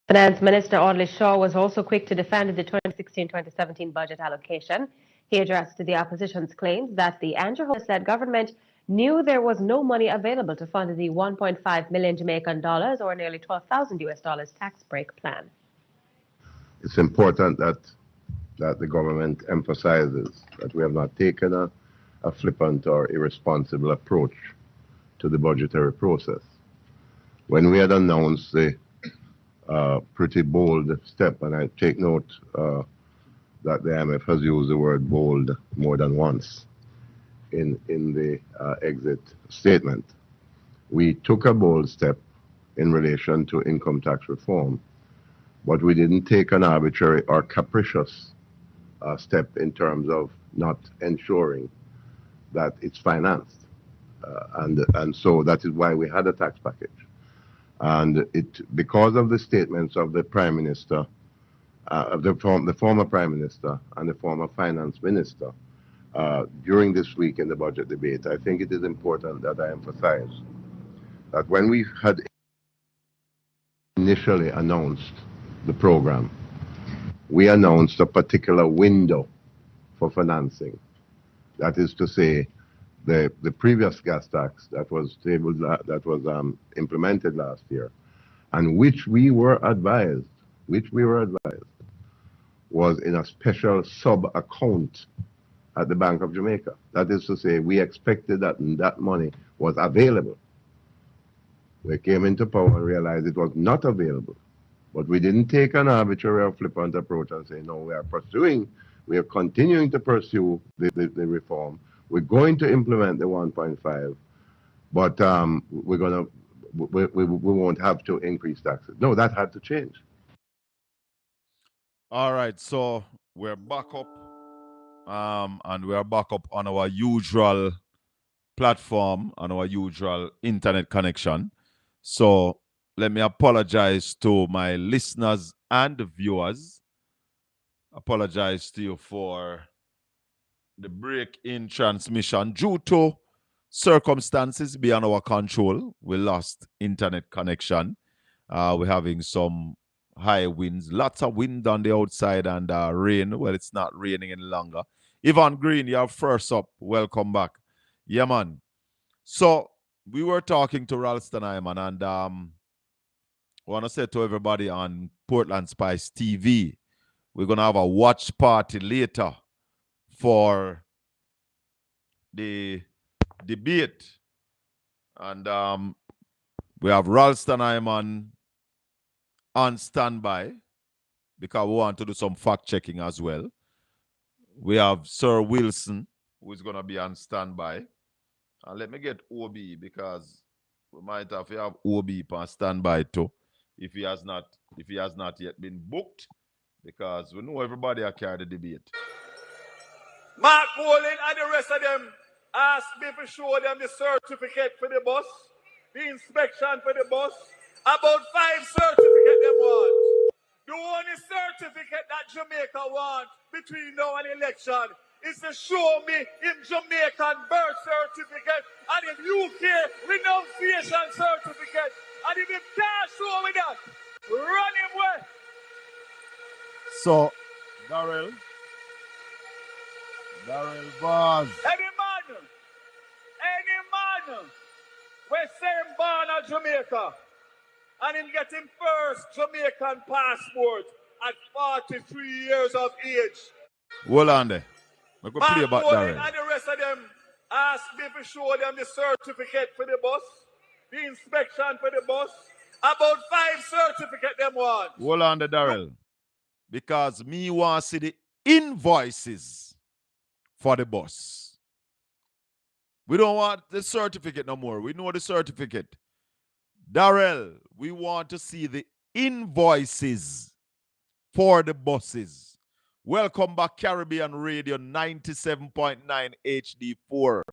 Finance Minister Audley Shaw was also quick to defend the 2016-2017 budget allocation. He addressed the opposition's claims that the Andrew Holness-led government knew there was no money available to fund the 1.5 million Jamaican dollars or nearly 12,000 US dollars tax break plan. It's important that the government emphasizes that we have not taken a flippant or irresponsible approach to the budgetary process. When we had announced the pretty bold step, and I take note that the IMF has used the word bold more than once in the exit statement. We took a bold step in relation to income tax reform, but we didn't take an arbitrary or capricious step in terms of not ensuring that it's financed. And so that is why we had a tax package. And because of the statements of the Prime Minister, the former Prime Minister and the former Finance Minister during this week in the budget debate, I think it is important that I emphasize that when we had initially announced the program, we announced a particular window for financing. That is to say, the previous gas tax that was implemented last year, and which we were advised was in a special sub-account at the Bank of Jamaica. That is to say, we expected that that money was available. We came into power and realized it was not available. But we didn't take an arbitrary or flippant approach and say, no, we are continuing to pursue the reform. We're going to implement the 1.5, but we won't have to increase taxes. No, that had to change. All right, so we're back up, and we're back up on our usual platform, on our usual internet connection. So let me apologize to my listeners and viewers. Apologize to you for the break in transmission due to circumstances beyond our control. We lost internet connection. We're having some high winds, lots of wind on the outside, and rain. Well, it's not raining any longer. Yvonne Green, you're first up. Welcome back. Yeah, man. So we were talking to Ralston Iman, and I want to say to everybody on Portland Spice TV, we're going to have a watch party later for the debate. And we have Ralston Iman on standby because we want to do some fact-checking as well. We have Sir Wilson, who is going to be on standby. And let me get OB because we might have to have OB on standby too if he has not yet been booked, because we know everybody are carry the debate. Mark Colin and the rest of them asked me to show them the certificate for the bus, the inspection for the bus. About 5 certificates they want. The only certificate that Jamaica wants between now and election is to show me in Jamaican birth certificate and in UK renunciation certificate. And if you can't show me that, run him away. So, Darrell Vaz. Any man, we're saying born at Jamaica, and him getting first Jamaican passport at 43 years of age. Hold on there. We could play about Darrell. And the rest of them asked me to show them the certificate for the bus, the inspection for the bus. About 5 certificates them want. Hold on there, Darrell. Because me want to see the invoices for the bus. We don't want the certificate no more. We know the certificate. Darrell, we want to see the invoices for the buses. Welcome back, Caribbean Radio 97.9 HD4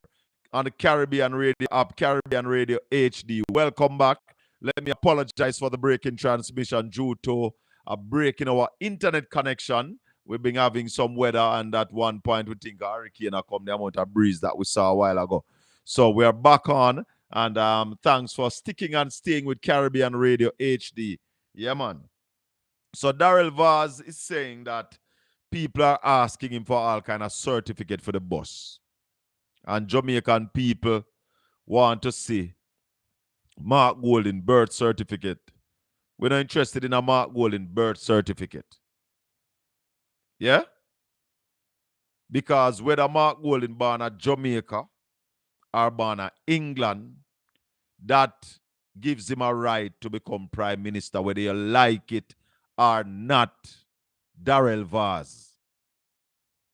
on the Caribbean Radio app, Caribbean Radio HD. Welcome back. Let me apologize for the break in transmission due to a break in our internet connection. We've been having some weather, and at one point we think a hurricane will come, the amount of breeze that we saw a while ago. So we are back on, and thanks for sticking and staying with Caribbean Radio HD. Yeah, man. So Darrell Vaz is saying that people are asking him for all kind of certificate for the bus. And Jamaican people want to see Mark Golden birth certificate. We're not interested in a Mark Golden birth certificate. Yeah? Because whether Mark Golden born at Jamaica or born at England, that gives him a right to become prime minister, whether you like it or not. Darrell Vaz.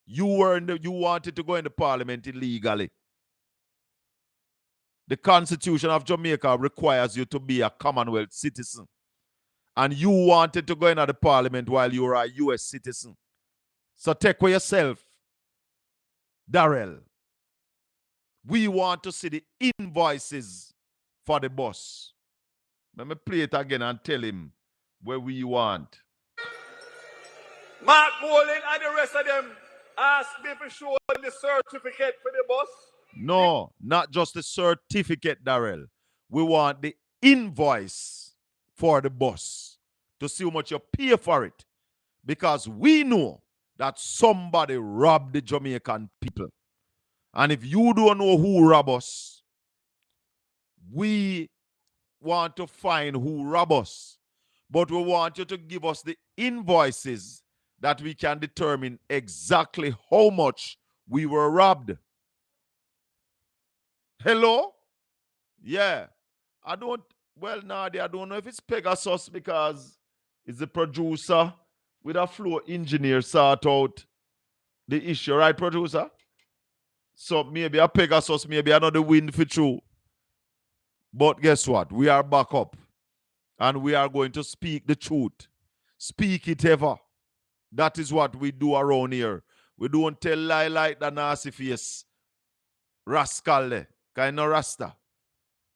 You wanted to go in the parliament illegally. The Constitution of Jamaica requires you to be a Commonwealth citizen. And you wanted to go in the parliament while you were a US citizen. So take for yourself, Darrell. We want to see the invoices for the bus. Let me play it again and tell him where we want. Mark Bolin and the rest of them asked me to show them the certificate for the bus. No, not just the certificate, Darrell. We want the invoice for the bus to see how much you pay for it. Because we know that somebody robbed the Jamaican people. And if you don't know who robbed us, we want to find who robbed us. But we want you to give us the invoices that we can determine exactly how much we were robbed. Hello? Yeah. I don't know if it's Pegasus because it's the producer with a flow engineer sort out the issue, right, producer? So maybe a Pegasus, maybe another wind for true. But guess what? We are back up. And we are going to speak the truth. Speak it ever. That is what we do around here. We don't tell lie like the nasty face rascal. Kind of rasta.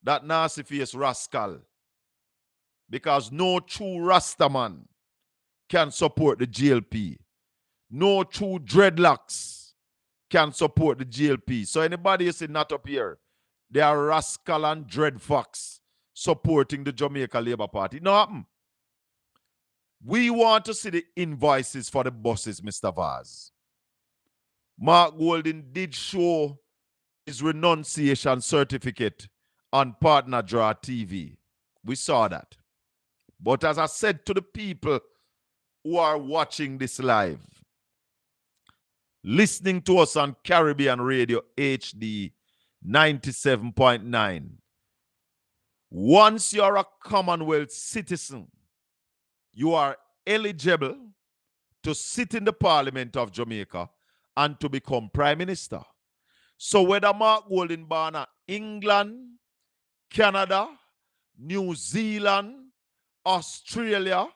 That nasty face rascal. Because no true rasta man can support the GLP. No true dreadlocks can support the GLP. So anybody you see not up here, they are rascal and dreadfox supporting the Jamaica Labour Party. No happen. We want to see the invoices for the buses, Mr. Vaz. Mark Golden did show his renunciation certificate on Partner Draw TV. We saw that. But as I said to the people who are watching this live, listening to us on Caribbean Radio HD 97.9, once you're a Commonwealth citizen, you are eligible to sit in the Parliament of Jamaica and to become Prime Minister. So whether Mark Golden born at England, Canada, New Zealand, Australia,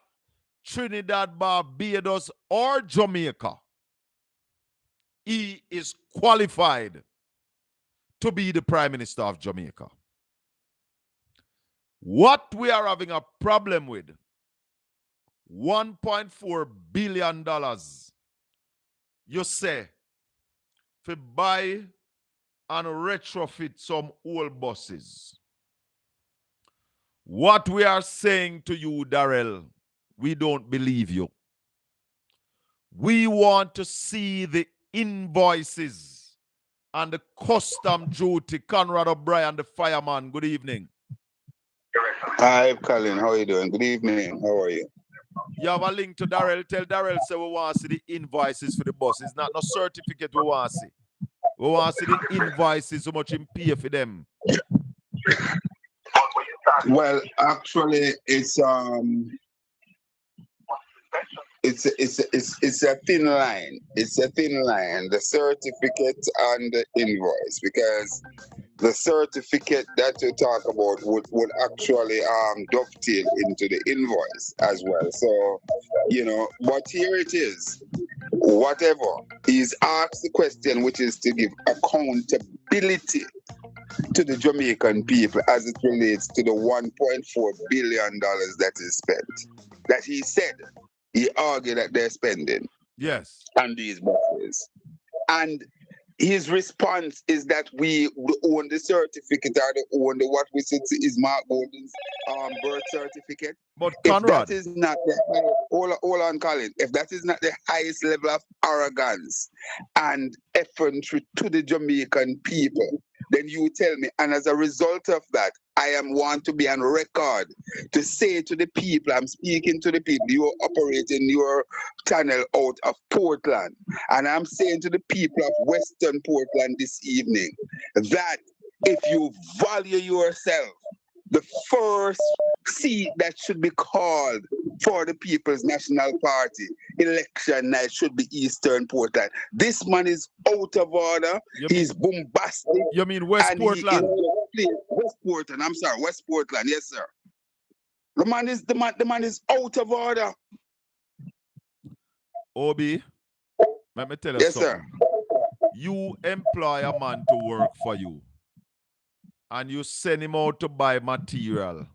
Trinidad, Barbados, or Jamaica, he is qualified to be the Prime Minister of Jamaica. What we are having a problem with, $1.4 billion, you say, to buy and retrofit some old buses. What we are saying to you, Darrell, we don't believe you. We want to see the invoices and the custom duty. Conrad O'Brien, the fireman, good evening. Hi, Colin. How are you doing? Good evening. How are you? You have a link to Darrell. Tell Darrell say we want to see the invoices for the bus. It's not no certificate we want to see. We want to see the invoices, how much you pay for them. Well, actually, it's a thin line. It's a thin line, the certificate and the invoice, because the certificate that you talk about would actually dovetail into the invoice as well. So, but here it is. Whatever, he's asked the question, which is to give accountability to the Jamaican people as it relates to the $1.4 billion that is spent. That he said, he argued that they're spending. Yes. On these buses. And his response is that we own the certificate or the own the what we said is Mark Golden's birth certificate. But If that Conrad, is not the hold on, Colin. If that is not the highest level of arrogance and effrontery to the Jamaican people, then you tell me. And as a result of that, I want to be on record to say to the people, I'm speaking to the people, you're operating your channel out of Portland. And I'm saying to the people of Western Portland this evening that if you value yourself, the first seat that should be called for the People's National Party election night should be Eastern Portland. This man is out of order. He's bombastic. You mean West Portland? West Portland. I'm sorry, West Portland. Yes, sir. The man is out of order. Obi, let me tell you yes, something. Sir. You employ a man to work for you, and you send him out to buy material.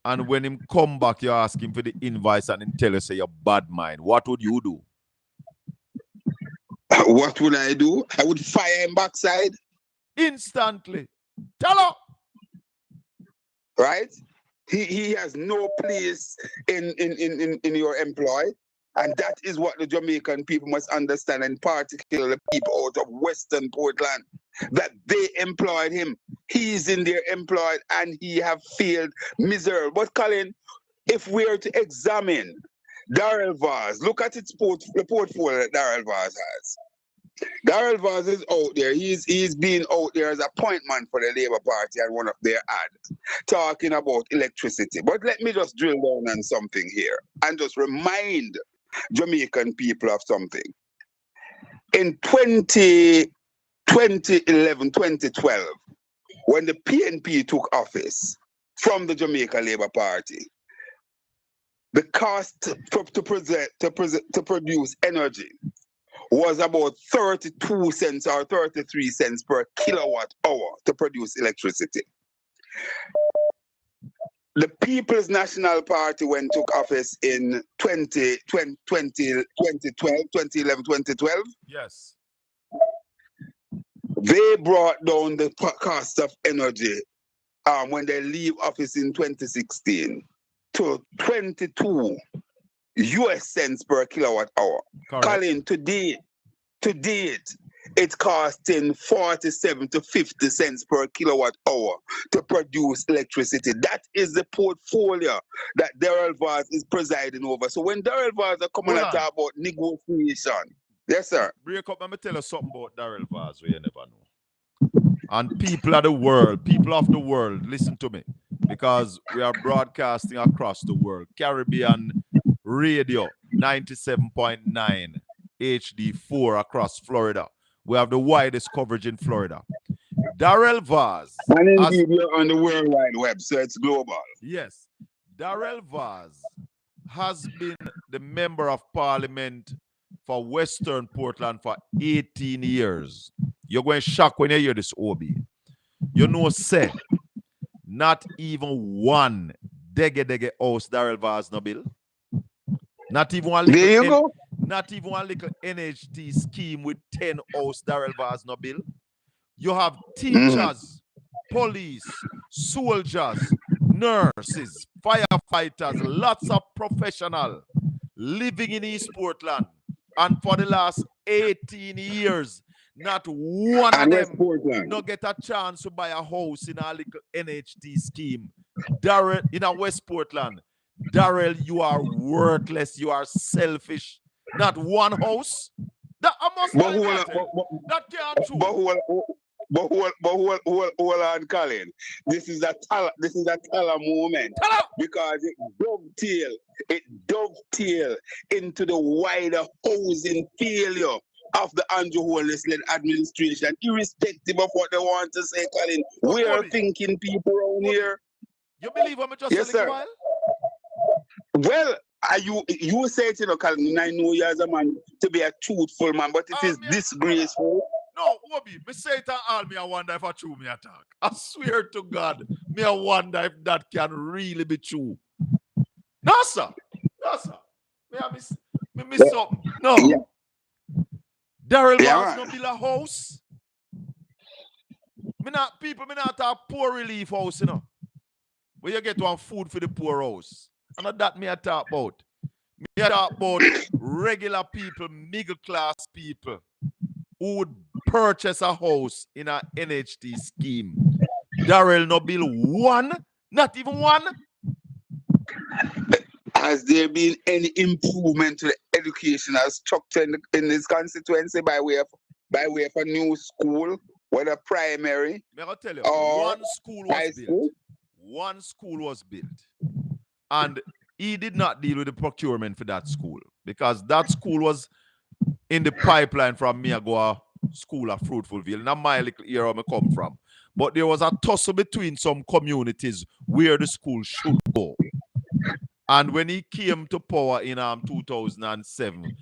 And when him come back, you ask him for the invoice and him tell you, say, you're bad mind. What would you do? What would I do? I would fire him backside. Instantly. Tell her. Right? He has no place in your employ. And that is what the Jamaican people must understand, and particularly people out of Western Portland, that they employed him. He's in their employed and he have failed miserable. But Colin, if we are to examine Darrell Vaz, look at the portfolio that Darrell Vaz has. Darrell Vaz is out there. He's been out there as appointment for the Labour Party and one of their ads talking about electricity. But let me just drill down on something here and just remind Jamaican people of something. In 2011, 2012, when the PNP took office from the Jamaica Labour Party, the cost to produce energy was about 32 cents or 33 cents per kilowatt hour to produce electricity. The People's National Party, when took office in 2011, 2012, yes, they brought down the cost of energy when they leave office in 2016 to 22 US cents per kilowatt hour. correct. Colin, to date, it's costing 47 to 50 cents per kilowatt hour to produce electricity. That is the portfolio that Darrell Vaz is presiding over. So when Darrell Vaz are coming to talk about negotiation, yes, sir. Break up, let me tell you something about Darrell Vaz where you never know. And people of the world, listen to me, because we are broadcasting across the world. Caribbean Radio 97.9 HD4 across Florida. We have the widest coverage in Florida. Darrell Vaz. And indeed, you're on the World Wide Web, so it's global. Yes. Darrell Vaz has been the member of parliament for Western Portland for 18 years. You're going to shock when you hear this, Obi. You know, say, not even one dege house Darrell Vaz no bill. Not even one little. There you go. Not even one little NHT scheme with 10 house Darrell Vaz no bill. You have teachers, police, soldiers, nurses, firefighters, lots of professionals living in East Portland. And for the last 18 years, not one of them no get a chance to buy a house in a little NHT scheme. Darrell, in a West Portland, Darrell, you are worthless. You are selfish. Not one house. That I must that can't true. But hold on, Colin. This is a Tala moment because it dovetail into the wider housing failure of the Andrew Holness-led administration, irrespective of what they want to say, Colin. We are thinking people around here. You believe I'm just yes, sir. Well, you say it, you know, Colin, I know you as a man to be a truthful man, but it is disgraceful. No, Obi, me say it all, me I wonder if I true me attack. I swear to God, me I wonder if that can really be true. No, sir. No, sir. Me I miss something. No. Yeah. Daryl Yeah, Vaz man. no build a house. Me not talk poor relief house, you know. Where you get one food for the poor house. And that me I talk about. Me I talk about regular people, middle class people who would purchase a house in a NHT scheme. Daryl no build one, not even one. Has there been any improvement to the educational structure in this constituency by way of a new school, whether primary Me I tell you, or one school was high built. school? One school was built. And he did not deal with the procurement for that school because that school was in the pipeline from me. I go a school of Fruitfulville. Not my little area I come from. But there was a tussle between some communities where the school should go. And when he came to power in 2007,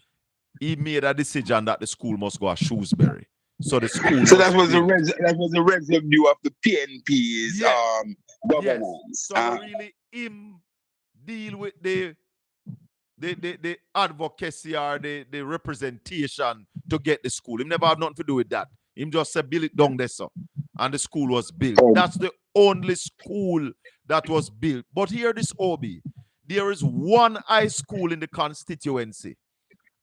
he made a decision that the school must go to Shrewsbury. So the school So was that was built. that was the residue of the PNP's Yeah. governance. Yes. So really him deal with the advocacy or the representation to get the school. Him never have nothing to do with that. Him just say build it down there, so. And the school was built. That's the only school that was built. But here this Obi, there is one high school in the constituency.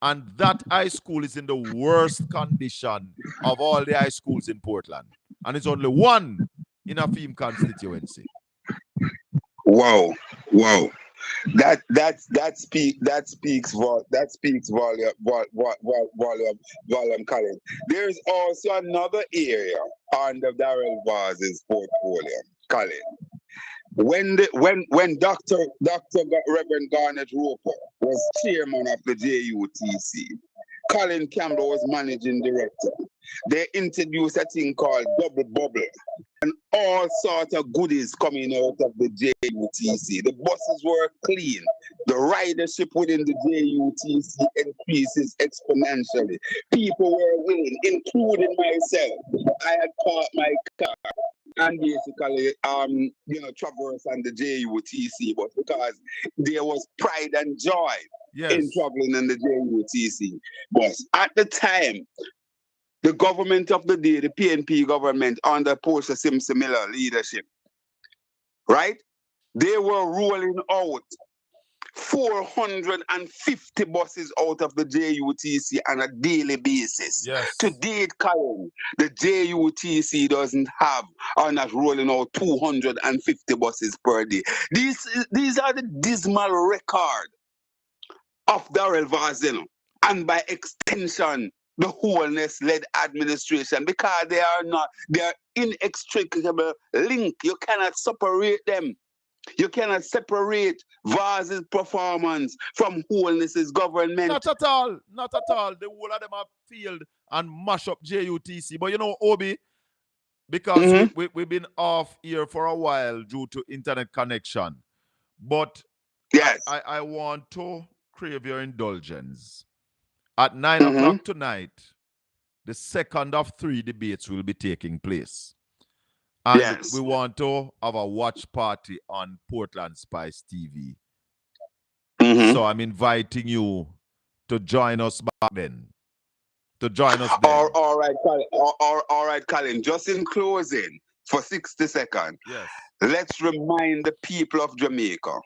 And that high school is in the worst condition of all the high schools in Portland. And it's only one in a Feme constituency. Wow. That speaks volume, Colin. There's also another area under Daryl Vaz's portfolio, Colin. When Dr. Reverend Garnet Roper was chairman of the JUTC, Colin Campbell was managing director. They introduced a thing called double bubble and all sorts of goodies coming out of the JUTC. The buses were clean. The ridership within the JUTC increases exponentially. People were willing, including myself. I had parked my car and basically, traverse on the JUTC bus because there was pride and joy in traveling in the JUTC bus. At the time, the government of the day, the PNP government under Portia Simpson Miller leadership, right? They were rolling out 450 buses out of the JUTC on a daily basis. Yes. To date, Colin, the JUTC doesn't have or not rolling out 250 buses per day. These are the dismal record of Daryl Vaz, and by extension, the wholeness-led administration, because they are inextricable link. You cannot separate them. You cannot separate Vaz's performance from wholeness's government. Not at all. Not at all. The whole of them have failed and mash up JUTC. But Obi, because we've been off here for a while due to internet connection. But yes, I want to crave your indulgence. At 9 o'clock tonight, the second of 3 debates will be taking place. And we want to have a watch party on Portland Spice TV. So I'm inviting you to join us back then. All right, Colin. Just in closing, for 60 seconds, let's remind the people of Jamaica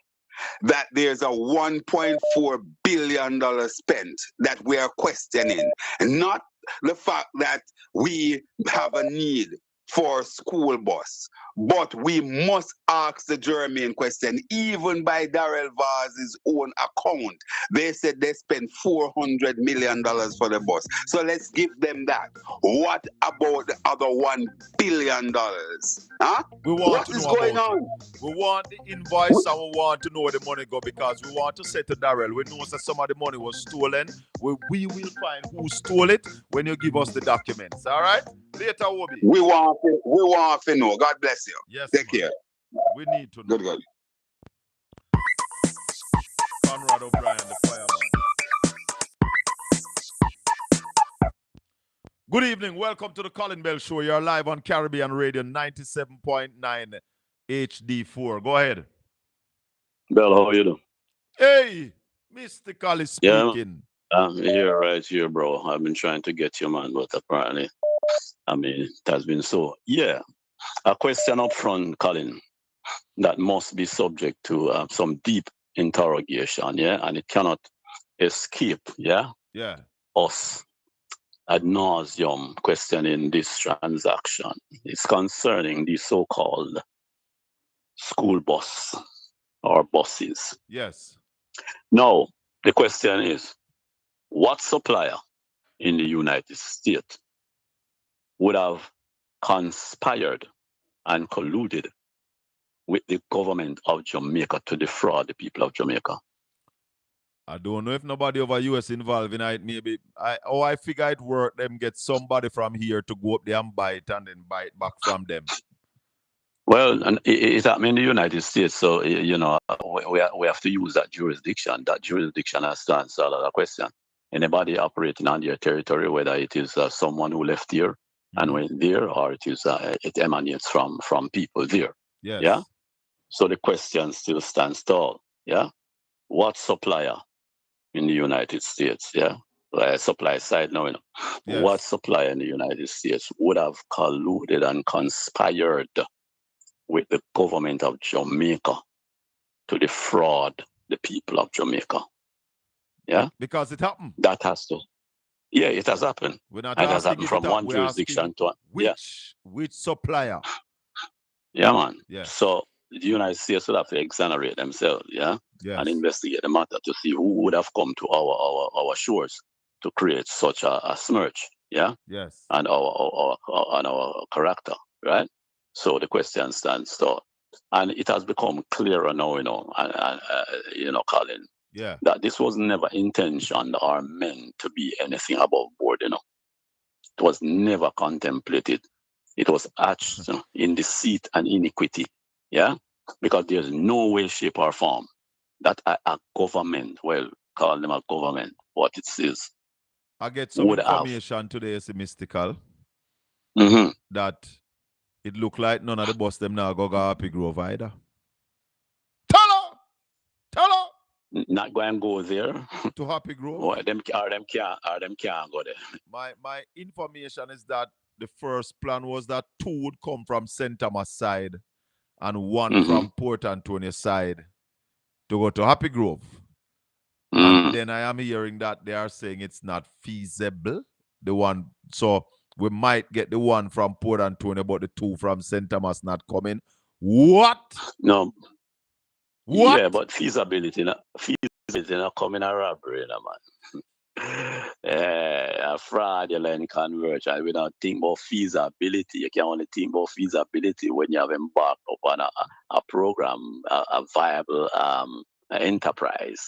that there's a $1.4 billion spent that we are questioning. And not the fact that we have a need for school bus, but we must ask the germane question. Even by Daryl Vaz's own account, they said they spent $400 million for the bus. So let's give them that. What about the other $1 billion? Huh? What is going on? We want the invoice and we want to know where the money go, because we want to say to Daryl, we know that some of the money was stolen. We will find who stole it when you give us the documents. All right? Later, Obi. We want to know. God bless you. Yes. Take care. We need to know. Good. Conrad O'Brien, the fireman. Good evening. Welcome to the Colin Bell Show. You're live on Caribbean Radio 97.9 HD4. Go ahead. Bell, how are you doing? Hey, Mr. Colin speaking. You're right here, bro. I've been trying to get you, man, but apparently, it has been so. Yeah, a question up front, Colin, that must be subject to some deep interrogation, yeah, and it cannot escape, yeah, us ad nauseum questioning this transaction. It's concerning the so-called school bus or buses. Yes. Now, the question is, what supplier in the United States would have conspired and colluded with the government of Jamaica to defraud the people of Jamaica? I don't know if nobody over US involved in it. Maybe I figure it work. Them get somebody from here to go up there and buy it and then buy it back from them. Well, and it happened in the United States, so we have to use that jurisdiction. That jurisdiction has to answer a lot of questions. Anybody operating on their territory, whether it is someone who left here and went there, or it emanates from people there. Yes. Yeah. So the question still stands tall. Yeah. What supplier in the United States? Yeah. Supply side now, Yes. What supplier in the United States would have colluded and conspired with the government of Jamaica to defraud the people of Jamaica? Yeah. Because it happened. That has to. Yeah, it has happened. We're not it has happened from one We're jurisdiction to which supplier? Yeah, man. Yeah. So the United States will have to exonerate themselves, Yes. and investigate the matter to see who would have come to our shores to create such a smirch, Yes. and our character, right? So the question stands tall, and it has become clearer now, Colin, that this was never intention or meant to be anything above board, It was never contemplated. It was hatched in deceit and iniquity, because there's no way, shape, or form that a government, well, call them a government, what it is. I get some information today, mystical, that it look like none of the bus them now go Happy Grove either. Tell her. Not going to go there to Happy Grove. Or them can't go there. My information is that the first plan was that 2 would come from St. Thomas side and 1 from Port Antonio side to go to Happy Grove. And then I am hearing that they are saying it's not feasible. So we might get the 1 from Port Antonio, but the 2 from St. Thomas not coming. What? No. What? Yeah, but feasibility not coming a robbery, man. A fraudulent conversion. We don't think about feasibility. You can only think about feasibility when you have embarked upon a program, a viable enterprise.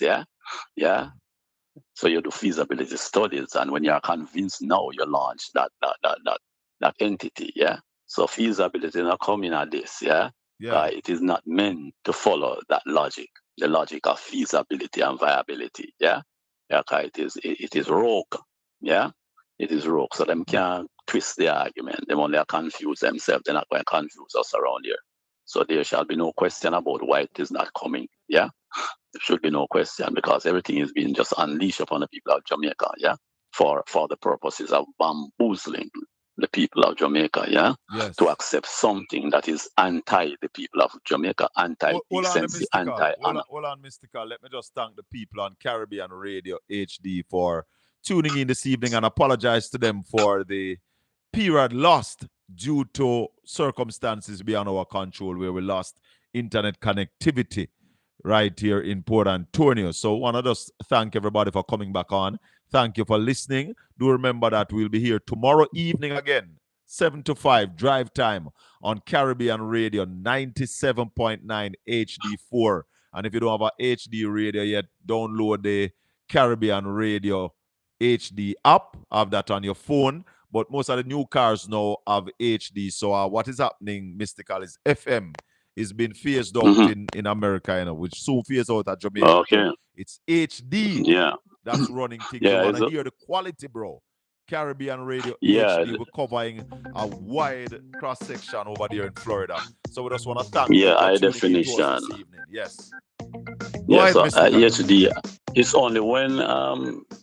Yeah. So you do feasibility studies, and when you are convinced, now you launch that entity. Yeah. So feasibility not coming at this. Yeah. It is not meant to follow that logic, the logic of feasibility and viability. Yeah. It is rogue. Yeah. It is rogue. So them can't twist the argument. They only confuse themselves. They're not going to confuse us around here. So there shall be no question about why it is not coming. Yeah. There should be no question, because everything is being just unleashed upon the people of Jamaica. Yeah. For the purposes of bamboozling the people of Jamaica, yes, to accept something that is anti the people of Jamaica, anti-decency, anti-honor. Hold on, Mystical. Let me just thank the people on Caribbean Radio HD for tuning in this evening and apologize to them for the period lost due to circumstances beyond our control, where we lost internet connectivity right here in Port Antonio. So I want to just thank everybody for coming back on. Thank you for listening. Do remember that we'll be here tomorrow evening again, 7 to 5, drive time on Caribbean Radio 97.9 HD4. And if you don't have a HD radio yet, download the Caribbean Radio HD app. Have that on your phone. But most of the new cars now have HD. So what is happening, Mystical, is FM is being phased out in America, which soon phased out at Jamaica. Okay. It's HD. Yeah. That's running things. Yeah, you want to hear the quality, bro. Caribbean Radio HD. We're covering a wide cross-section over there in Florida. So we just want to thank you for high tuning in to definition. us this evening. Yes. Yes, HD. It's only when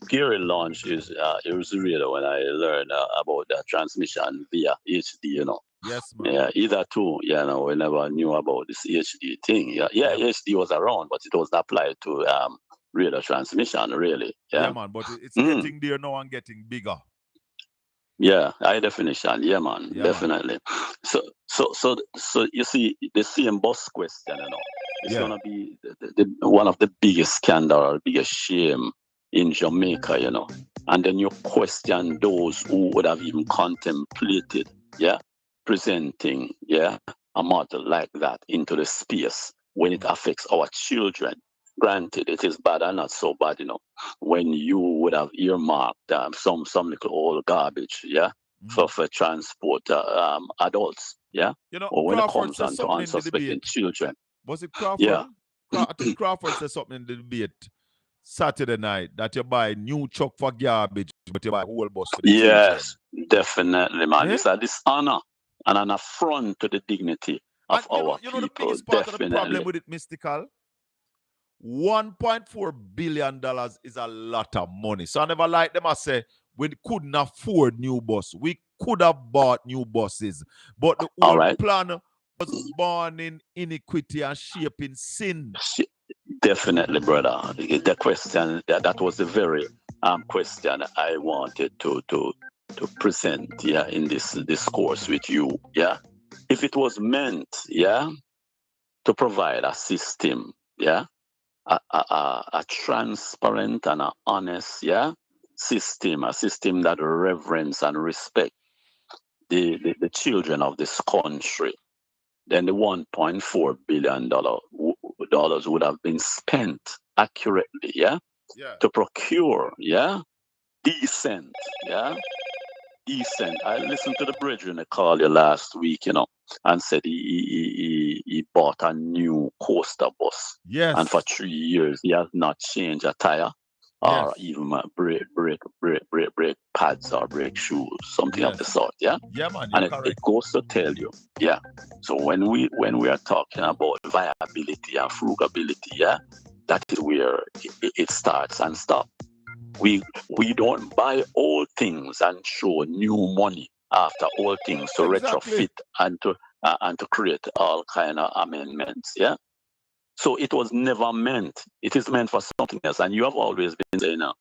Gary launched his radio when I learned about the transmission via HD, you know. Yes, man. Yeah, either two, you know, we never knew about this HD thing. Yeah, HD was around, but it was applied to radio transmission, really. Yeah, Yeah, man, but it's getting there now and getting bigger. Yeah, high definition. Yeah, man, Yeah, definitely. So you see, the same bus question, you know, it's Yeah. gonna be one of the biggest scandal or biggest shame in Jamaica, you know. And then you question those who would have even contemplated, yeah, presenting, yeah, a model like that into the space when it affects our children. Granted, it is bad and not so bad, you know, when you would have earmarked some little old garbage, yeah, for transport adults, yeah, You know, or when it Crawford comes said on to something in the unsuspecting debate. children. Was it Crawford? Yeah. I think Crawford said something in the debate Saturday night that you buy new truck for garbage, but you buy whole bus for the children. Yes, definitely, man. It's a dishonor and an affront to the dignity of our you know the people. biggest part Definitely. of the problem with it, Mystical? $1.4 billion is a lot of money. So I never like them. I say we couldn't afford new bus. We could have bought new buses, but the whole plan was born in iniquity and shaping sin. Definitely, brother. The question that was the very question I wanted to present, yeah, in this discourse with you, yeah. If it was meant, yeah, to provide a system, yeah, a transparent and a honest, yeah, system, a system that reverence and respect the children of this country, then the $1.4 billion would have been spent accurately, yeah, to procure, yeah, decent. I listened to the brethren call you last week, you know, and said he bought a new coaster bus. Yes. And for 3 years he has not changed a tire or even brake pads or brake shoes, something of the sort. Yeah. Yeah, man. And it goes to tell you, yeah. So when we are talking about viability and frugability, yeah, that is where it starts and stops. We don't buy old things and show new money after old things to retrofit and to create all kind of amendments. Yeah. So it was never meant. It is meant for something else. And you have always been saying now,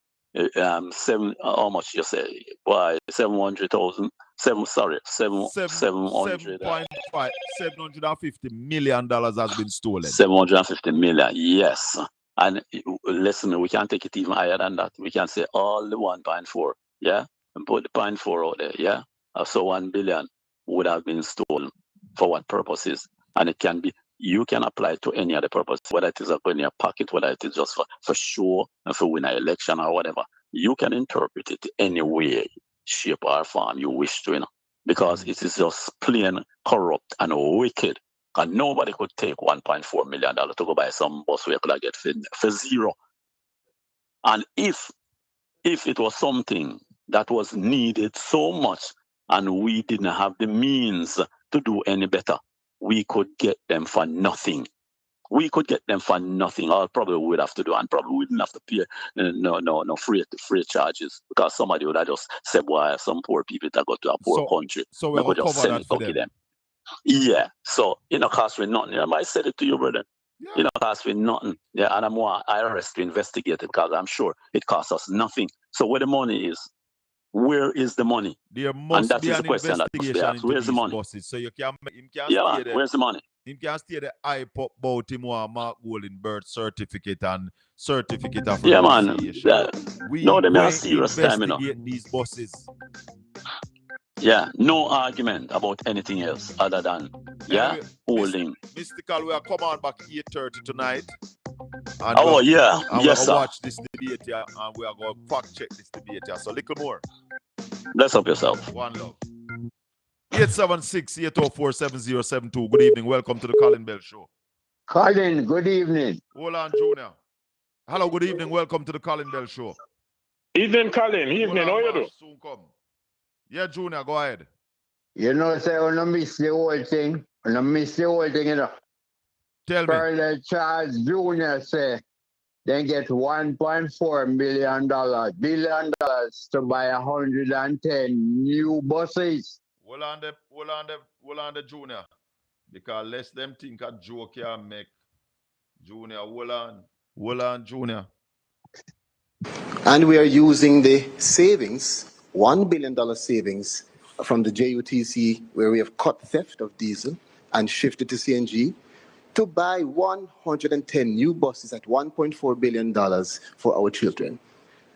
how much you say? Why 700,000? 750 million dollars has been stolen. 750 million, yes. And listen, we can take it even higher than that. We can say all the 1.4, yeah, and put the 0.4 out there, yeah. So 1 billion would have been stolen for what purposes? And it can be, you can apply it to any other purpose, whether it is up in your pocket, whether it is just for show and for win an election or whatever. You can interpret it any way, shape or form you wish to, you know, because it is just plain corrupt and wicked. And nobody could take $1.4 million to go buy some bus we could get for zero. And if it was something that was needed so much and we didn't have the means to do any better, we could get them for nothing. We could get them for nothing. All probably would have to do, and probably wouldn't have to pay no free charges, because somebody would have just said, "Why some poor people that go to a poor country, so we could just send it to them." Yeah, so it no cost me nothing. I might said it to you, brother. Yeah. It no cost me nothing. Yeah, and I'm more IRS to investigate it, because I'm sure it costs us nothing. So where the money is, where is the money? There must be an investigation into where's the money? Buses, so you can stay there. Where's the money? Him can stay the hype up about him or Mark Golden birth certificate and certificate of renunciation. No, they are serious time, you know. These buses. Yeah, no argument about anything else other than holding. Mystical, we are come on back 8:30 tonight. And yes, we'll watch this debate here, and we are going to fact check this debate here. So little more. Bless up yourself. One love. 876-804-7072. Good evening. Welcome to the Colin Bell Show. Colin, good evening. Hold on, Junior. Hello, good evening. Welcome to the Colin Bell Show. Evening, Colin. Evening. How you do? Soon come. Yeah, Junior, go ahead. You know, say, I don't miss the whole thing. You know. Tell me. Colonel Charles Jr. say, then get $1.4 billion to buy 110 new buses. Hold on the Junior. Because less them think a joke here make Junior. Hold on, Junior. And we are using the savings, $1 billion savings from the JUTC, where we have cut theft of diesel and shifted to CNG, to buy 110 new buses at $1.4 billion for our children.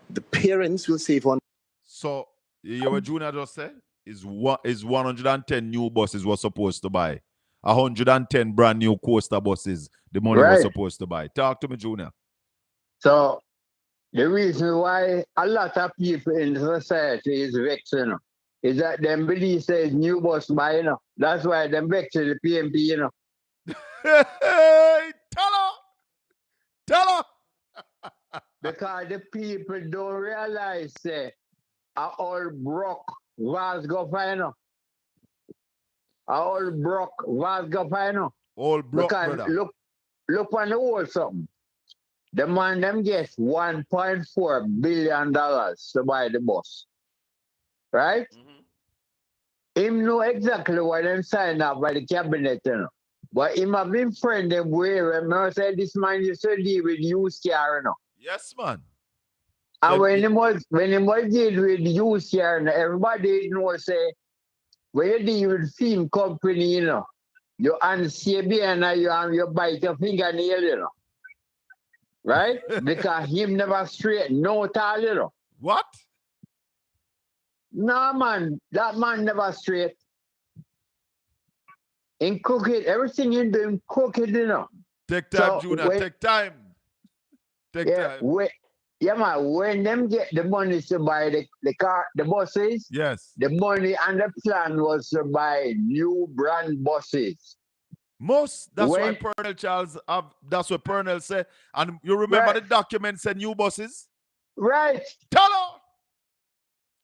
The parents will save on. So, your Junior just said is 110 new buses was supposed to buy. 110 brand new coaster buses the money was supposed to buy. Talk to me, Junior. So, the reason why a lot of people in society is vexed, is that them believe says new bus buy, That's why them vexed the PMP, Hey, tell her. Because the people don't realize all broke was go find. All broke was go find. All broke, because brother. Look on the whole something. The man them gets $1.4 billion to buy the bus. Right? Mm-hmm. Him know exactly what them signed up by the cabinet, But him have been friend them way. Remember say this man used to deal with used car, Yes, man. And when he was deal with used car, everybody know say when you deal with film company, you unsafe and you bite your fingernail, Right? Because him never straight, no tall, What? No, man. That man never straight. In cooking, everything in doing cooking, Take time, Junior. Take time. Take time. When them get the money to buy the car, the buses, yes, the money and the plan was to buy new brand buses. That's why Pernell Charles that's what Pernell said. And you remember the document said new buses? Right. Tell her.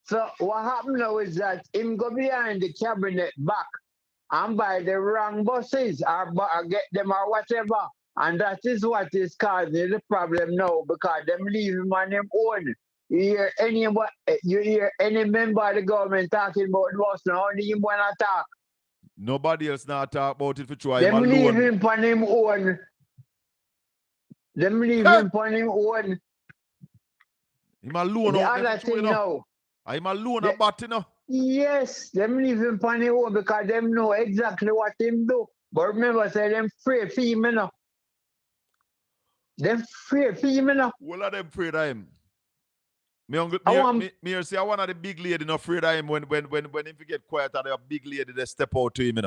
So what happened now is that him go behind the cabinet back and buy the wrong buses or get them or whatever. And that is what is causing the problem now, because them leave him on them own. You hear any member of the government talking about the bus now, only him want to talk. Nobody else now talk about it for try them him alone. Leave him on him own. Them leave him on him own. Him alone. The other thing now. I'm alone about it now. Yes, them leave him on him own because them know exactly what him do. But remember, say them free for him, Them free for him, Well, are them afraid of him? Me say I one of the big lady not afraid of him when him get quiet and a big lady they step out to him,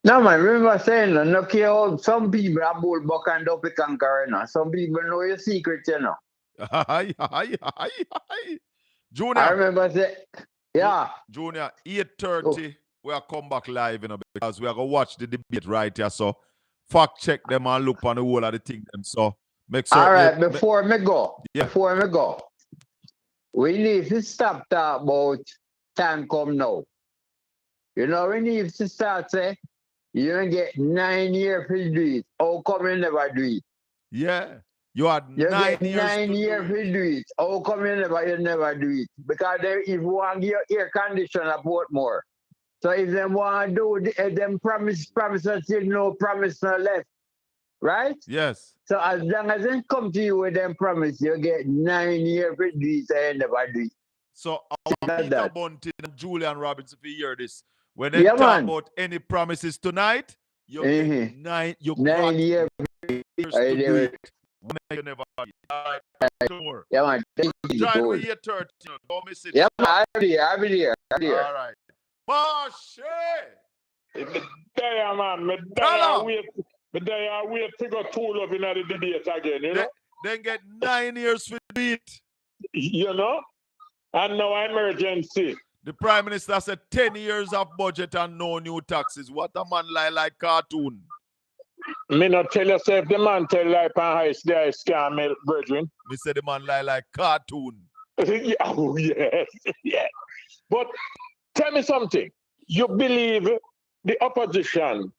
No, man, remember saying, no care how some people are bull buck and up a conqueror, Some people know your secret, Junior. I remember saying, yeah. Junior, 8:30, we'll come back live, because we are going to watch the debate right here. So, fact check them and look on the whole of the thing. So, make sure. All right, before me go, we need to stop talking about time come now. We need to start say, you don't get 9 years to do it. How come you never do it? Yeah. You had 9 years. 9 years to do it. How come you never do it? Because if you want to get air conditioner, about more. So if they want to do them promise until no promise no left. Right? Yes. So as long as they come to you with them promise, you get 9 years to do it and never do it. So Peter Bunting and Julian Robinson, if you hear this, when they talk about any promises tonight, you get 9 years to do it. You never don't worry. Yeah, man. Join with your 30. Don't miss it. Yeah, man. I'll be here. All right. Marshy! There, man. Me there wait to go tool up in the debate again, Then get 9 years for it. And now emergency. The Prime Minister said 10 years of budget and no new taxes. What a man lie like cartoon. Me not tell yourself the man tell lie pan high scam me, brethren. Me say the man lie like cartoon. Oh, yes. Yeah. But tell me something. You believe the opposition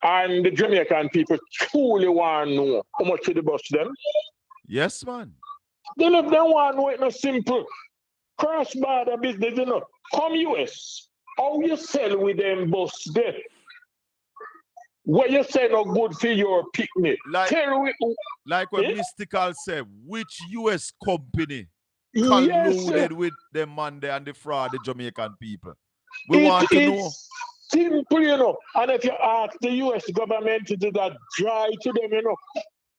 and the Jamaican people truly want to know how much the bus them? Yes, man. Then if they want with no simple cross-border business, you know, come US, how you sell with them bus there? What you say no good for your picnic? Like, Tell me, like what Mystical said, which US company yes, colluded with them man there and the fraud the Jamaican people? We want to know. Simple, you know. And if you ask the US government, it is a joy to them, you know.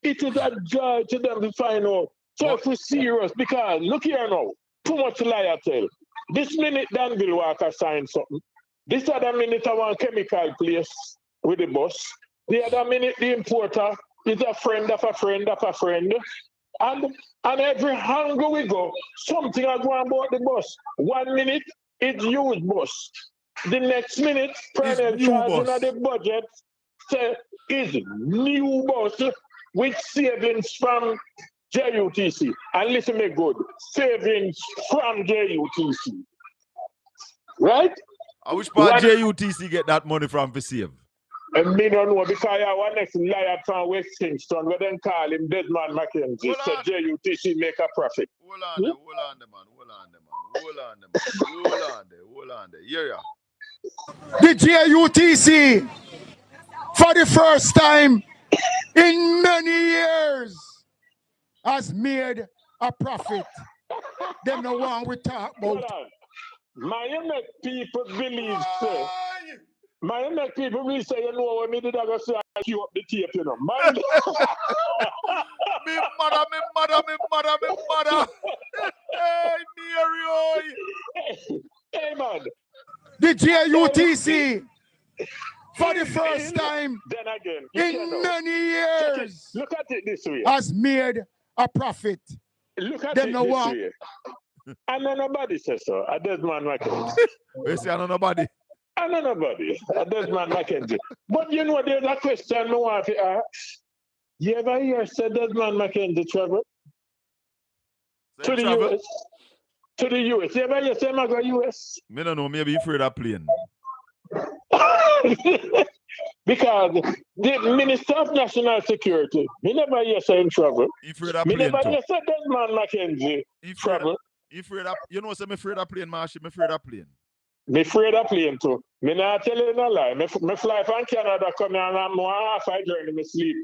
It is a joy to them to find out. So if we're serious, because look here now, too much liar tell. This minute Danville Walker signed something. This other minute I want chemical place with the bus. The other minute the importer is a friend of a friend of a friend. And every angle we go, something is going about the bus. 1 minute it's used bus. The next minute, Colonel charging of the budget say is new bus with savings from JUTC. And listen me good, savings from JUTC. Right? I wish part JUTC get that money from for save. And me don't know because I want next liar from West Kingston, where then call him Desmond McKenzie, so JUTC make a profit. Hold on there, man. Hold on there. Yeah. The JUTC, for the first time in many years, has made a profit. Them the one we talk about. My make people believe, sir. My make people believe, say, you know what me did I go say I queue up the tape, you know. Man. me mother. Hey, Mary. Hey, man. The JUTC, for the first time then again, in many years, look at it this way, has made a profit. Look at them it no this one. way. I know nobody says so. I Desmond McKenzie. We say I know nobody. I know nobody. I Desmond McKenzie. But you know, there's a question I want to ask. You ever hear said Desmond McKenzie travel? To the US? To the US. You ever hear say I go US? Me don't know. Maybe you afraid of plane. Because the Minister of National Security, me never hear say in trouble. You afraid of Me plane never too. hear say Desmond McKenzie trouble. You afraid of, you know, say me afraid of plane, Marshall. Me afraid of plane. Me afraid of plane too. Me not tell you no lie. Me fly from Canada, come here and I'm half a journey, me sleep.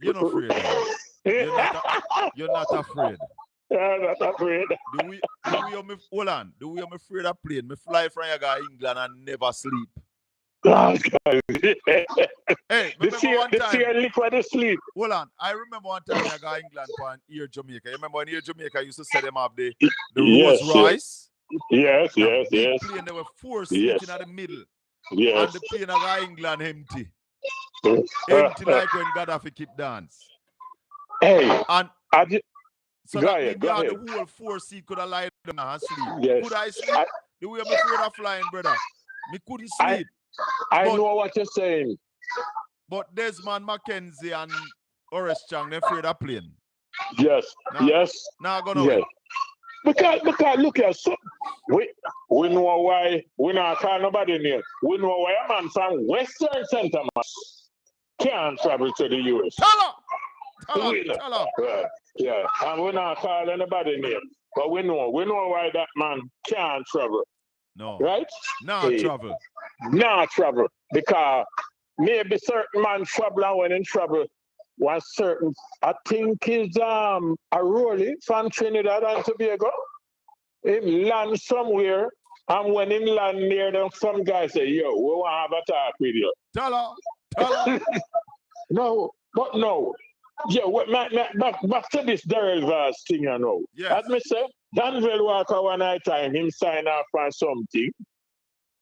You're not afraid. You're not afraid. I'm not afraid. Hold on. The way I'm afraid of plane, me fly from England and never sleep. Hey, this year liquid is sleep. Hold on. I remember one time I got England for Air Jamaica. You remember when Air Jamaica used to set them up the Yes, Rolls Royce? Yes. Plane, there were 4 seats in the middle. Yes. And the plane of England empty. Empty like when Gaddafi keep dance. Hey. And so go that ahead, the whole 4 seat could have lied down and sleep. Yes. Could I sleep? The way I'm afraid of flying, brother. Me couldn't sleep. I know what you're saying. But Desmond McKenzie and Horace Chang, they're afraid of plane. Yes. Now gonna wait. Because look at so we know why we not call nobody name. We know why a man from Western Center can't travel to the US. Tell her. Yeah, and we not call anybody name. But we know why that man can't travel. No. Right? Not travel. Because maybe certain man travel and when in trouble, one certain, I think is a Rolly from Trinidad and Tobago. He land somewhere, and when he land near them, some guy say, yo, we want to have a talk with you. Tell her. No. Yeah, back to this Daryl Vaz thing, you know. Yes. As me say, Danville Walker one night time, him sign off on something.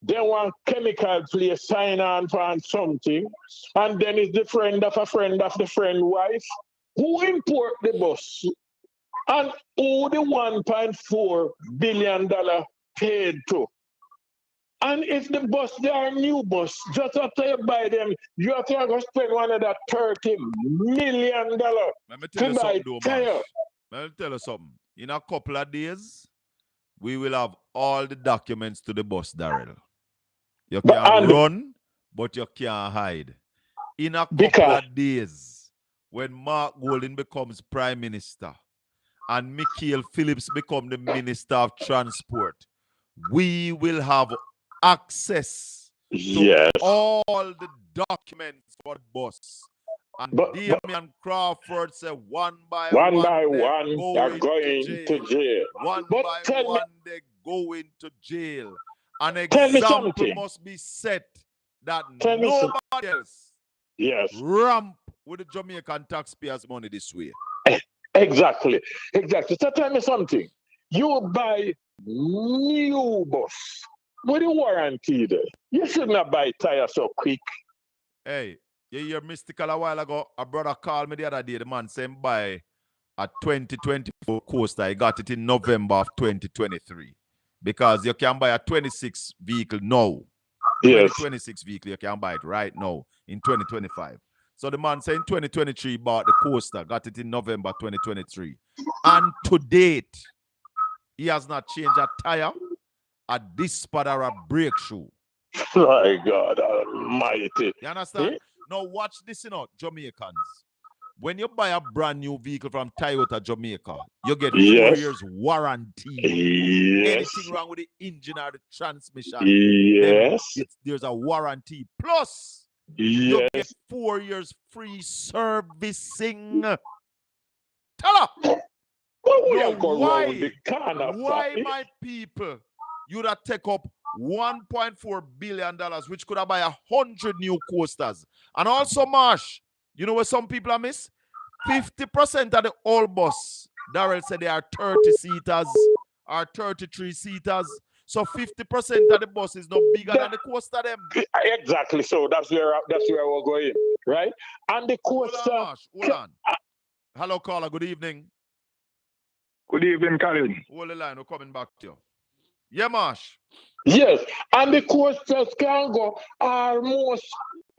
Then one chemical place sign on on something. And then it's the friend of a friend of the friend wife who import the bus. And who the $1.4 billion paid to. And if the bus, they are new bus, just after you buy them, you have to go spend $130 million Let me tell to you buy something, tire. Let me tell you something. In a couple of days, we will have all the documents to the bus, Daryl. You can run, but you can't hide. In a couple of days, when Mark Golding becomes Prime Minister and Michael Phillips become the Minister of Transport, we will have access to all the documents for the bus. And Damian Crawford said one by one they're going to jail. One by one they're going to jail. An example must be set that nobody else ramp with the Jamaican taxpayers' money this way. Exactly. So tell me something. You buy new bus with a warranty there. You should not buy tires so quick. Hey, you hear Mystical a while ago? A brother called me the other day. The man said buy a 2024 Coaster. He got it in November of 2023. Because you can buy a 26 vehicle now. 2026 vehicle, you can buy it right now in 2025. So the man said in 2023 bought the Coaster, got it in November 2023. And to date, he has not changed a tire, a disc pad, or a brake shoe. My God almighty. You understand? Now watch this, Jamaicans. When you buy a brand new vehicle from Toyota Jamaica, you get 4 years warranty. Anything wrong with the engine or the transmission, there's a warranty. Plus, you get 4 years free servicing. Tell her. Why my people, you'd have take up $1.4 billion, which could have buy 100 new coasters. And also, Marsh, you know what some people are miss? 50% of the old bus, Darrell said they are 30-seaters or 33-seaters. So 50% of the bus is not bigger than the coaster them. Exactly. So that's where we're going, right? And the coaster. Hold on. Hello, caller. Good evening. Good evening, Colin. Hold the line. We're coming back to you. Yeah, Marsh. Yes, and the coasters can go almost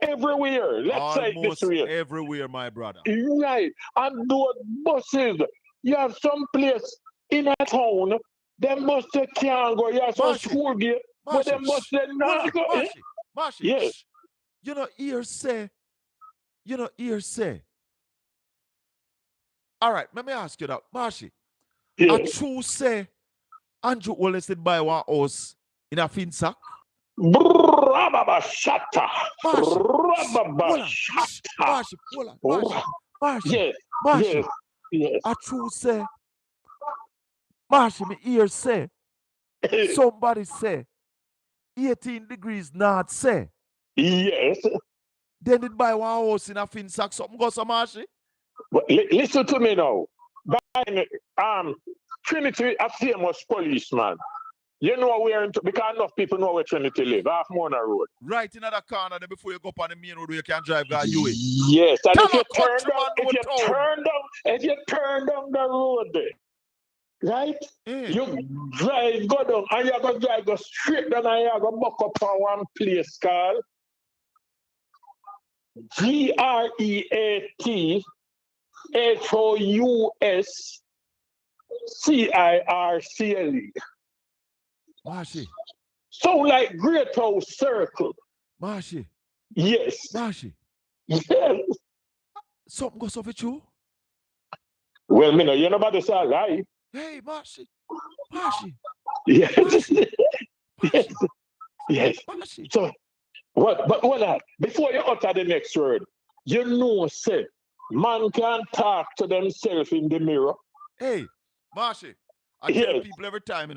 everywhere. Let's say this way. Everywhere, my brother. Right. And those buses, you have some place in a town, them buses can't go. You have some school gate, but them buses not go. Marshy, yes. You know, here say. All right, let me ask you that. Marshy, a true say Andrew Wallace did buy one house in a Finsack? Marshy. Yes. I true say, Marshy, me ear say, somebody say, 18 degrees north say. Yes. Then it buy one house in a Finsack, something goes some Marshy? Listen to me now. Trinity, a famous policeman. You know where, because enough people know where Trinity live, half Mona Road. Right in the corner, then before you go up on the main road, you can drive guy you in. Yes, and if you turn down the road there, right? You go down and you're going to go straight down and you're going to buck up on one place called GREATHOUSCIRCLE. Marshy. So like Great House Circle. Marshy. Yes. Marshy. Yes. Something goes off with you? Well, me know you know about this all right. Hey, Marshy. Yes. Marshy. Yes. Marshy. So what? But hold on. Before you utter the next word, you know, say man can talk to themselves in the mirror. Hey, Marshy. I tell people every time,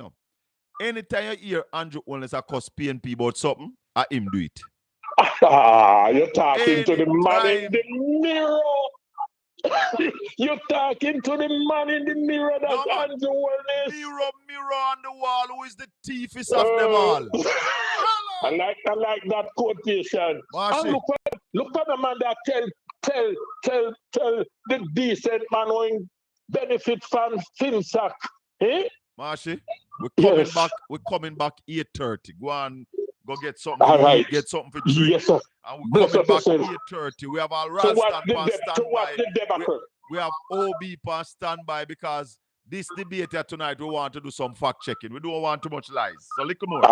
anytime you hear Andrew Wallace a cuss PNP about something, I him do it. You're talking to the man in the mirror. You're talking to the man in the mirror. That's Andrew Wallace. Mirror on the wall. Who is the thiefest of them all? I like that quotation. And look at the man that tell the decent man who benefit from Finsack. Eh? Marshy, we're coming back 8:30. Go get something to eat, get something for drink. Yes, sir. And we're coming back 8:30. We have our Ralston on standby. We have OB on standby because this debate here tonight, we want to do some fact checking. We don't want too much lies. So little more.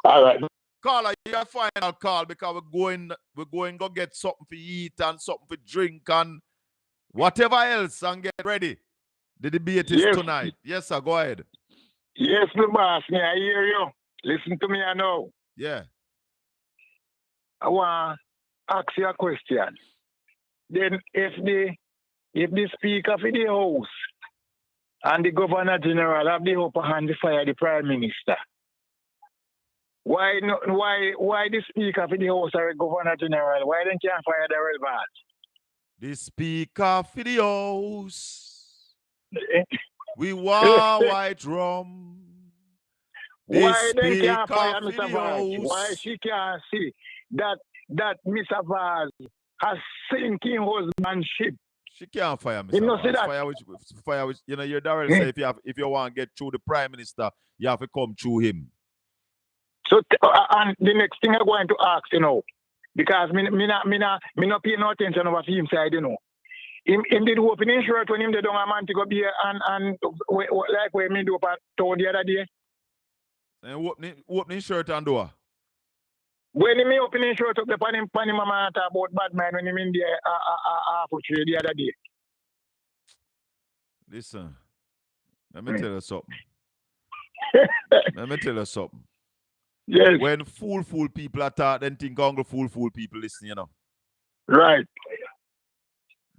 All right. Caller, your final call because we're going go get something to eat and something to drink and Whatever else, and get ready. The debate is tonight. Yes, sir. Go ahead. Yes, the boss. Me, I hear you. Listen to me, I know. Yeah. I want to ask you a question. Then, if the Speaker for the House and the Governor General have the upper hand to fire the Prime Minister, why the Speaker for the House or the Governor General, why they can't fire the relevant? The Speaker for the House, we want white rum. Why they can't fire Mr. Vaz? Why she can't see that Mr. Vaz has sinking husbandship? She can't fire Mr. You know, see Vaz. that? Fire which, you know, your Darrell say if you want to get through the Prime Minister, you have to come through him. So and the next thing I'm going to ask, you know, because me not pay no attention over him side, you know. Him did opening shirt when him did on a man to go be and like where me do up town the other day. And opening shirt and door. When he opening shirt up the pan him mama talk about bad man when him in there the other day. Listen, let me tell you something. Let me tell you something. Yes. When fool people attack, then think hungry fool people listen, you know. Right.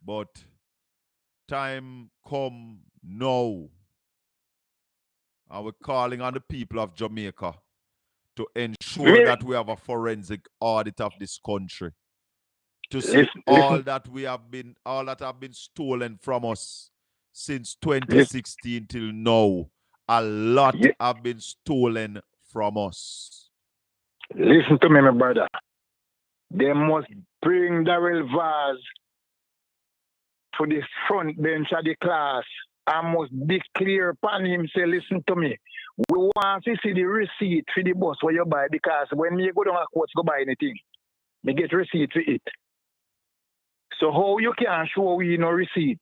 But time come now. And we're calling on the people of Jamaica to ensure that we have a forensic audit of this country. To see all that have been stolen from us since 2016 till now. A lot have been stolen from us. Listen to me, my brother. They must bring Darrell Vaz to the front bench of the class. I must be clear upon him, say, listen to me. We want to see the receipt for the bus where you buy, because when me go down a court to go buy anything, me get receipt for it. So how you can show we no receipt?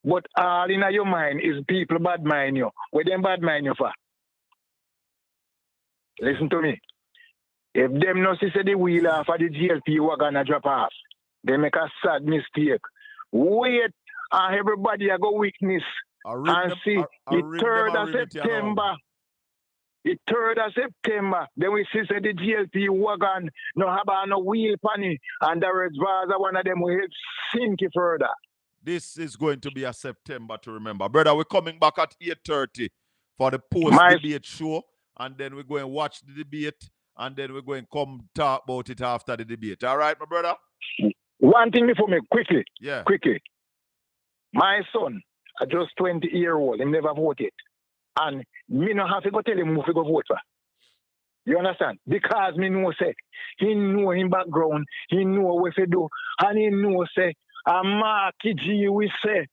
But all in your mind is people bad mind you. Where them bad mind you for? Listen to me. If them no see the wheel off of the GLP wagon a drop off, they make a sad mistake. Wait, and everybody a go witness and see the 3rd of September. The 3rd of September, then we see the GLP wagon no have no wheel panny, and the Red Vaz one of them will sink it further. This is going to be a September to remember. Brother, we're coming back at 8:30 for the post-debate show, and then we're going to watch the debate, and then we're going to come talk about it after the debate. All right, my brother? One thing before me, quickly. Yeah. Quickly. My son, just 20-year-old, he never voted. And me no have to go tell him who to go vote for. You understand? Because me know say, he know him background, he know what to do, and he know say, a Marky G we say.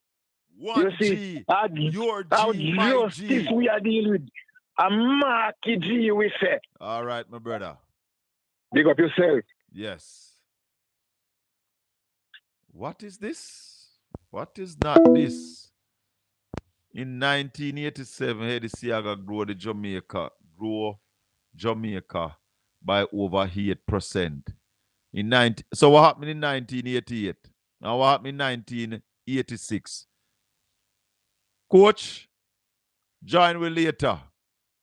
One you see, G, your G, my G. Justice we are dealing with. A Marky G we say. All right, my brother. Big up yourself. Yes. What is this? What is not this? In 1987, Hedy Siaga grew Jamaica by over 8%. So what happened in 1988? Now what happened in 1986? Coach, join me later.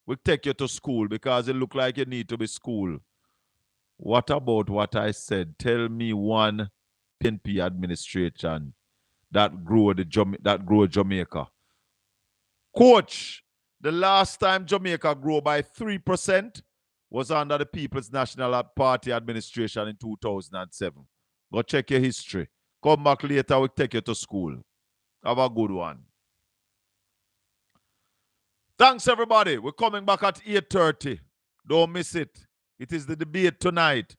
We'll take you to school because it look like you need to be school. What about what I said? Tell me one PNP administration that grew Jamaica. Coach, the last time Jamaica grew by 3% was under the People's National Party administration in 2007. Go check your history. Come back later, we'll take you to school. Have a good one. Thanks, everybody. We're coming back at 8:30. Don't miss it. It is the debate tonight.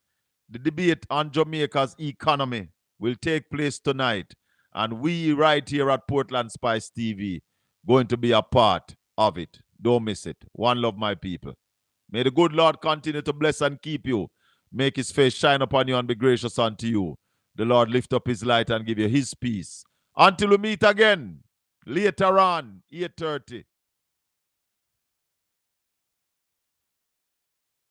The debate on Jamaica's economy will take place tonight. And we right here at Portland Spice TV going to be a part of it. Don't miss it. One love, my people. May the good Lord continue to bless and keep you. Make his face shine upon you and be gracious unto you. The Lord lift up his light and give you his peace. Until we meet again later on, 8:30.